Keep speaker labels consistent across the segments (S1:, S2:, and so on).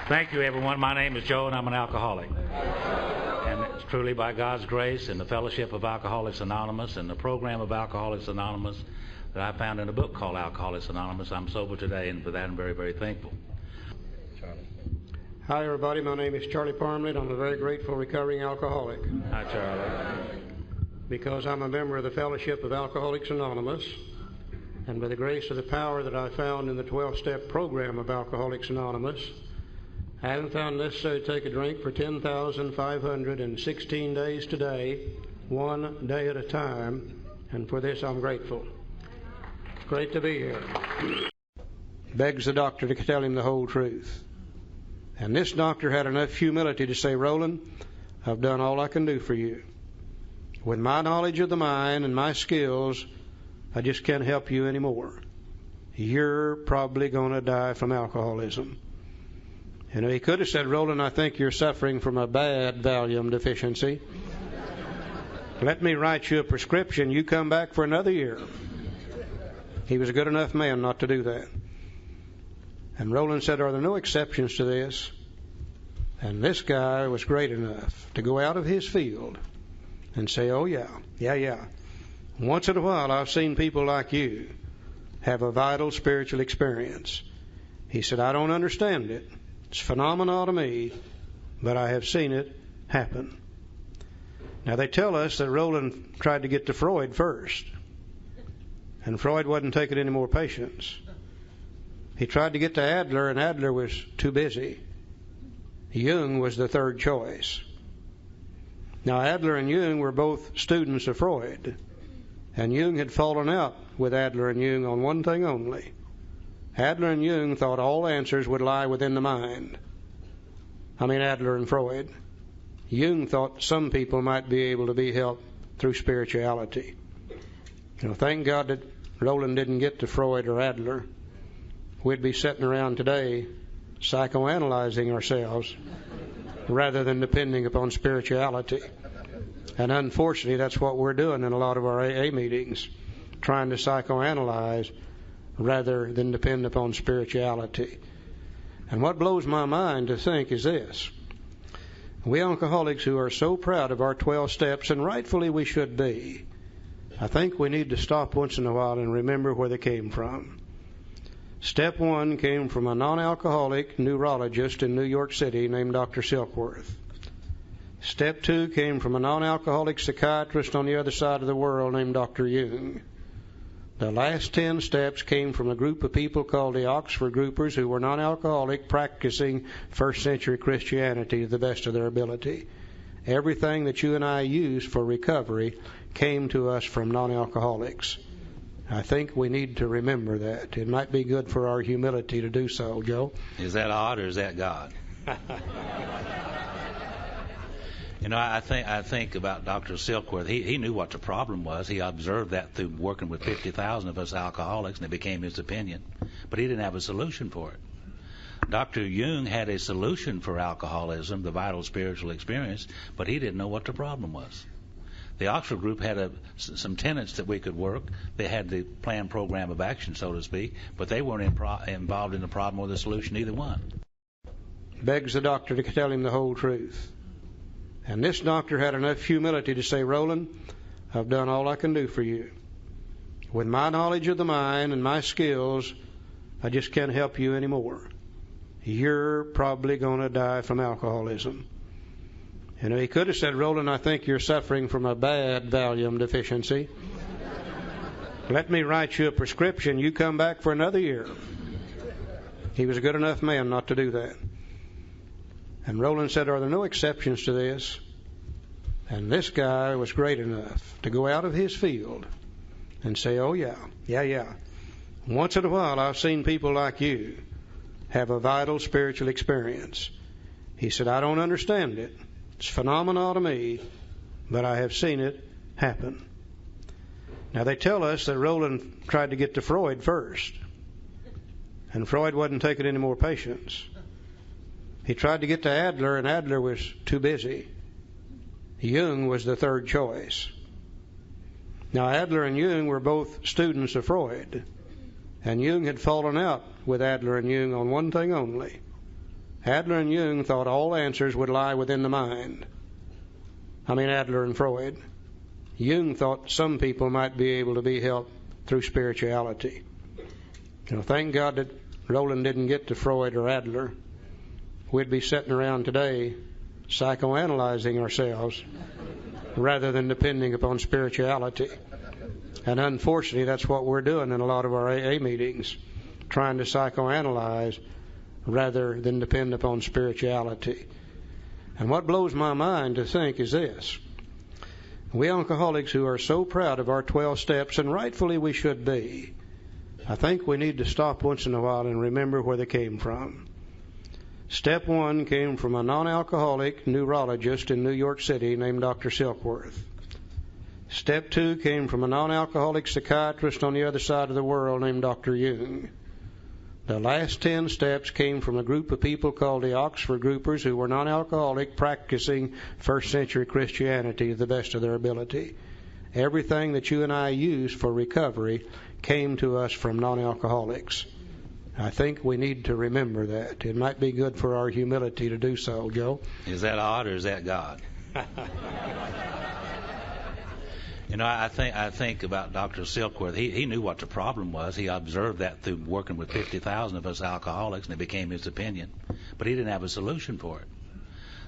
S1: Thank you, everyone. My name is Joe, and I'm an alcoholic. And it's truly by God's grace and the fellowship of Alcoholics Anonymous and the program of Alcoholics Anonymous that I found in a book called Alcoholics Anonymous. I'm sober today, and for that I'm very, very thankful.
S2: Charlie. Hi, everybody. My name is Charlie Parmlett. I'm a very grateful recovering alcoholic.
S1: Hi, Charlie.
S2: Because I'm a member of the fellowship of Alcoholics Anonymous, and by the grace of the power that I found in the 12-step program of Alcoholics Anonymous, I haven't found necessary to take a drink for 10,516 days today, one day at a time, and for this I'm grateful. It's great to be here. Begs the doctor to tell him the whole truth. And this doctor had enough humility to say, Roland, I've done all I can do for you. With my knowledge of the mind and my skills, I just can't help you anymore. You're probably going to die from alcoholism. You know, he could have said, Roland, I think you're suffering from a bad Valium deficiency. Let me write you a prescription. You come back for another year. He was a good enough man not to do that. And Roland said, are there no exceptions to this? And this guy was great enough to go out of his field and say, oh, yeah. Once in a while, I've seen people like you have a vital spiritual experience. He said, I don't understand it. It's phenomenal to me, but I have seen it happen. Now, they tell us that Roland tried to get to Freud first, and Freud wasn't taking any more patients. He tried to get to Adler, and Adler was too busy. Jung was the third choice. Now, Adler and Jung were both students of Freud, and Jung had fallen out with Adler and Jung on one thing only. Adler and Jung thought all answers would lie within the mind. Adler and Freud. Jung thought some people might be able to be helped through spirituality. Thank God that Roland didn't get to Freud or Adler. We'd be sitting around today psychoanalyzing ourselves rather than depending upon spirituality. And unfortunately, that's what we're doing in a lot of our AA meetings, trying to psychoanalyze rather than depend upon spirituality. And what blows my mind to think is this. We alcoholics who are so proud of our 12 steps, and rightfully we should be, I think we need to stop once in a while and remember where they came from. Step 1 came from a non-alcoholic neurologist in New York City named Dr. Silkworth. Step 2 came from a non-alcoholic psychiatrist on the other side of the world named Dr. Jung. The last 10 steps came from a group of people called the Oxford Groupers who were non-alcoholic, practicing first century Christianity to the best of their ability. Everything that you and I use for recovery came to us from non-alcoholics. I think we need to remember that. It might be good for our humility to do so, Joe.
S3: Is that odd or is that God? I think about Dr. Silkworth. He knew what the problem was. He observed that through working with 50,000 of us alcoholics, and it became his opinion. But he didn't have a solution for it. Dr. Jung had a solution for alcoholism, the vital spiritual experience, but he didn't know what the problem was. The Oxford group had some tenets that we could work. They had the planned program of action, so to speak, but they weren't involved in the problem or the solution, either one.
S2: Begs the doctor to tell him the whole truth. And this doctor had enough humility to say, Roland, I've done all I can do for you. With my knowledge of the mind and my skills, I just can't help you anymore. You're probably going to die from alcoholism. He could have said, Roland, I think you're suffering from a bad Valium deficiency. Let me write you a prescription. You come back for another year. He was a good enough man not to do that. And Roland said, are there no exceptions to this? And this guy was great enough to go out of his field and say, oh, yeah. Once in a while, I've seen people like you have a vital spiritual experience. He said, I don't understand it. It's phenomenal to me, but I have seen it happen. Now, they tell us that Roland tried to get to Freud first, and Freud wasn't taking any more patients. He tried to get to Adler, and Adler was too busy. Jung was the third choice. Now, Adler and Jung were both students of Freud, and Jung had fallen out with Adler and Jung on one thing only. Adler and Jung thought all answers would lie within the mind. Adler and Freud. Jung thought some people might be able to be helped through spirituality. Thank God that Roland didn't get to Freud or Adler. We'd be sitting around today psychoanalyzing ourselves rather than depending upon spirituality. And unfortunately, that's what we're doing in a lot of our AA meetings, trying to psychoanalyze rather than depend upon spirituality. And what blows my mind to think is this. We alcoholics who are so proud of our 12 steps, and rightfully we should be, I think we need to stop once in a while and remember where they came from. Step 1 came from a non-alcoholic neurologist in New York City named Dr. Silkworth. Step 2 came from a non-alcoholic psychiatrist on the other side of the world named Dr. Jung. The last 10 steps came from a group of people called the Oxford Groupers who were non-alcoholic, practicing first century Christianity to the best of their ability. Everything that you and I use for recovery came to us from non-alcoholics. I think we need to remember that. It might be good for our humility to do so, Joe.
S3: Is that odd or is that God? I think about Dr. Silkworth. He knew what the problem was. He observed that through working with 50,000 of us alcoholics, and it became his opinion. But he didn't have a solution for it.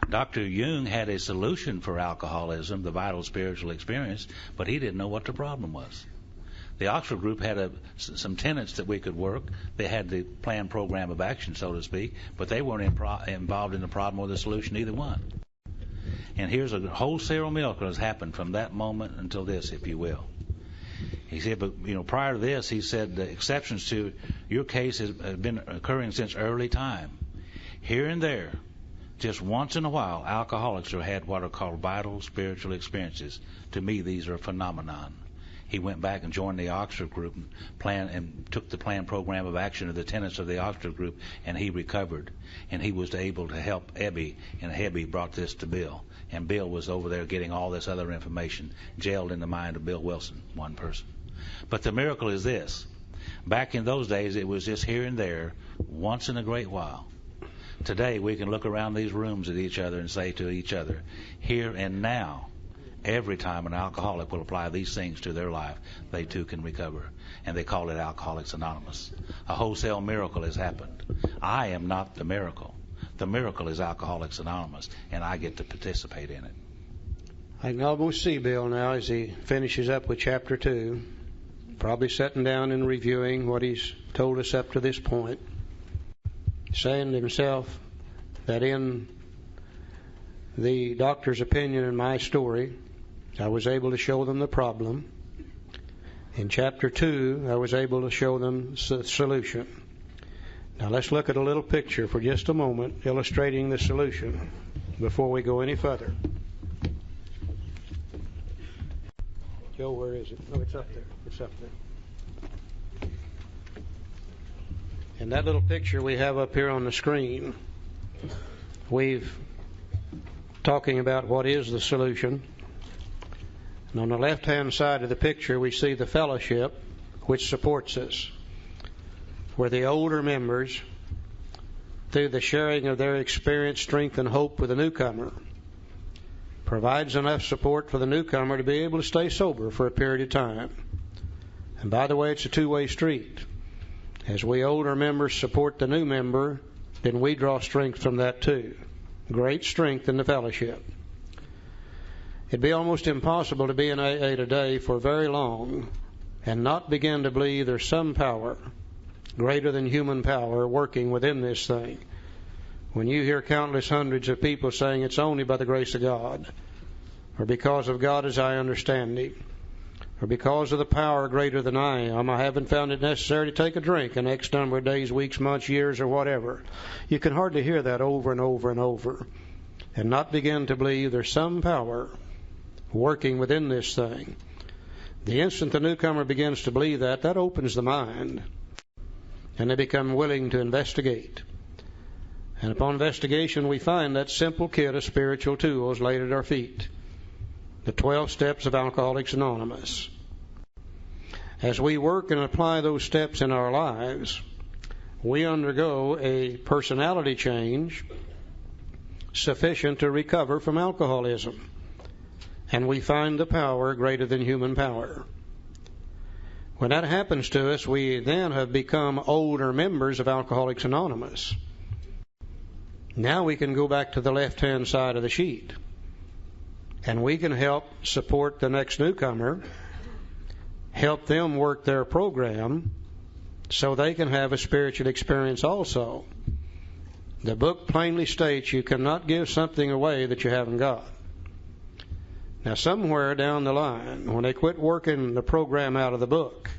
S3: Dr. Jung had a solution for alcoholism, the vital spiritual experience, but he didn't know what the problem was. The Oxford group had some tenets that we could work. They had the planned program of action, so to speak, but they weren't involved in the problem or the solution, either one. And here's a wholesale miracle that's happened from that moment until this, if you will. He said, but prior to this, he said the exceptions to your case has been occurring since early time. Here and there, just once in a while, alcoholics have had what are called vital spiritual experiences. To me, these are a phenomenon. He went back and joined the Oxford group and took the planned program of action of the tenets of the Oxford group, and he recovered. And he was able to help Ebby, and Ebby brought this to Bill. And Bill was over there getting all this other information, jailed in the mind of Bill Wilson, one person. But the miracle is this. Back in those days, it was just here and there, once in a great while. Today, we can look around these rooms at each other and say to each other, here and now, every time an alcoholic will apply these things to their life, they too can recover. And they call it Alcoholics Anonymous. A wholesale miracle has happened. I am not the miracle. The miracle is Alcoholics Anonymous, and I get to participate in it.
S2: I can almost see Bill now as he finishes up with Chapter 2, probably sitting down and reviewing what he's told us up to this point, saying to himself that in the doctor's opinion in my story, I was able to show them the problem. In Chapter 2, I was able to show them the solution. Now let's look at a little picture for just a moment illustrating the solution before we go any further. Joe, where is it? Oh, it's up there. It's up there. And that little picture we have up here on the screen, we've talking about what is the solution. And on the left-hand side of the picture, we see the fellowship which supports us, where the older members, through the sharing of their experience, strength, and hope with the newcomer, provides enough support for the newcomer to be able to stay sober for a period of time. And by the way, it's a two-way street. As we older members support the new member, then we draw strength from that too. Great strength in the fellowship. It'd be almost impossible to be in AA today for very long and not begin to believe there's some power, greater than human power, working within this thing. When you hear countless hundreds of people saying it's only by the grace of God, or because of God as I understand Him, or because of the power greater than I am, I haven't found it necessary to take a drink in X number of days, weeks, months, years, or whatever. You can hardly hear that over and over and over and not begin to believe there's some power working within this thing. The instant the newcomer begins to believe that opens the mind, and they become willing to investigate. And upon investigation, we find that simple kit of spiritual tools laid at our feet. The 12 steps of Alcoholics Anonymous. As we work and apply those steps in our lives, we undergo a personality change sufficient to recover from alcoholism. And we find the power greater than human power. When that happens to us, we then have become older members of Alcoholics Anonymous. Now we can go back to the left-hand side of the sheet, and we can help support the next newcomer, help them work their program so they can have a spiritual experience also. The book plainly states you cannot give something away that you haven't got. Now, somewhere down the line, when they quit working the program out of the book,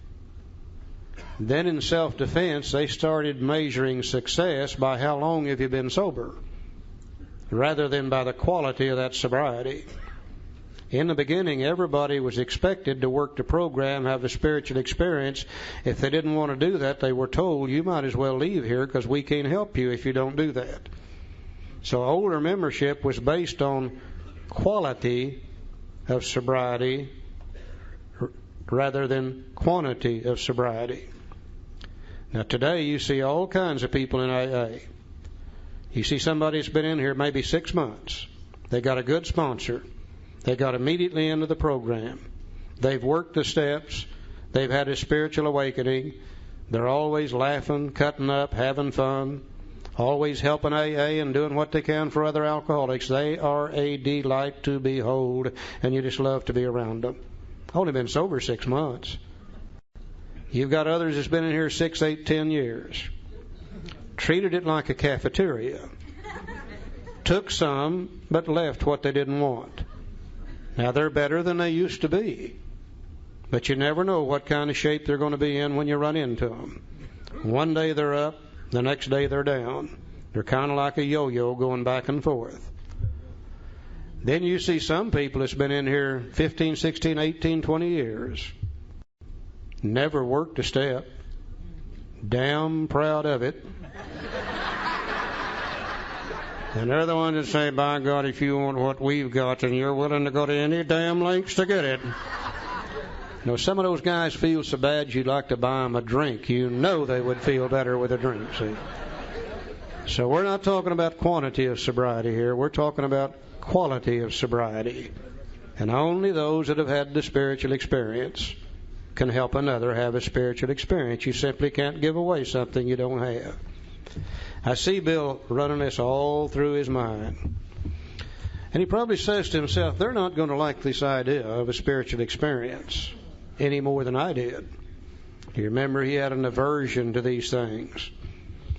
S2: then in self-defense, they started measuring success by how long have you been sober, rather than by the quality of that sobriety. In the beginning, everybody was expected to work the program, have a spiritual experience. If they didn't want to do that, they were told, you might as well leave here because we can't help you if you don't do that. So older membership was based on quality of sobriety rather than quantity of sobriety. Now today you see all kinds of people in AA. You see somebody that's been in here maybe 6 months. They got a good sponsor. They got immediately into the program. They've worked the steps. They've had a spiritual awakening. They're always laughing, cutting up, having fun, always helping AA and doing what they can for other alcoholics. They are a delight to behold, and you just love to be around them. Only been sober 6 months. You've got others that's been in here 6, 8, 10 years. Treated it like a cafeteria. Took some, but left what they didn't want. Now they're better than they used to be. But you never know what kind of shape they're going to be in when you run into them. One day they're up, the next day they're down. They're kind of like a yo-yo going back and forth. Then you see some people that's been in here 15, 16, 18, 20 years. Never worked a step. Damn proud of it. And they're the ones that say, by God, if you want what we've got, then you're willing to go to any damn lengths to get it. You know, some of those guys feel so bad you'd like to buy them a drink. You know they would feel better with a drink, see. So we're not talking about quantity of sobriety here. We're talking about quality of sobriety. And only those that have had the spiritual experience can help another have a spiritual experience. You simply can't give away something you don't have. I see Bill running this all through his mind. And he probably says to himself, they're not going to like this idea of a spiritual experience any more than I did. You remember he had an aversion to these things.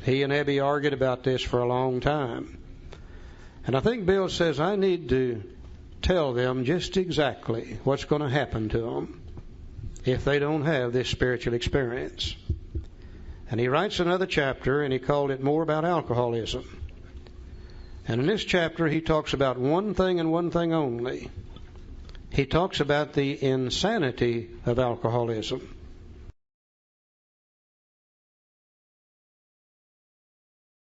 S2: He and Ebby argued about this for a long time. And I think Bill says, I need to tell them just exactly what's going to happen to them if they don't have this spiritual experience. And he writes another chapter, and he called it More About Alcoholism. And in this chapter, he talks about one thing and one thing only. He talks about the insanity of alcoholism.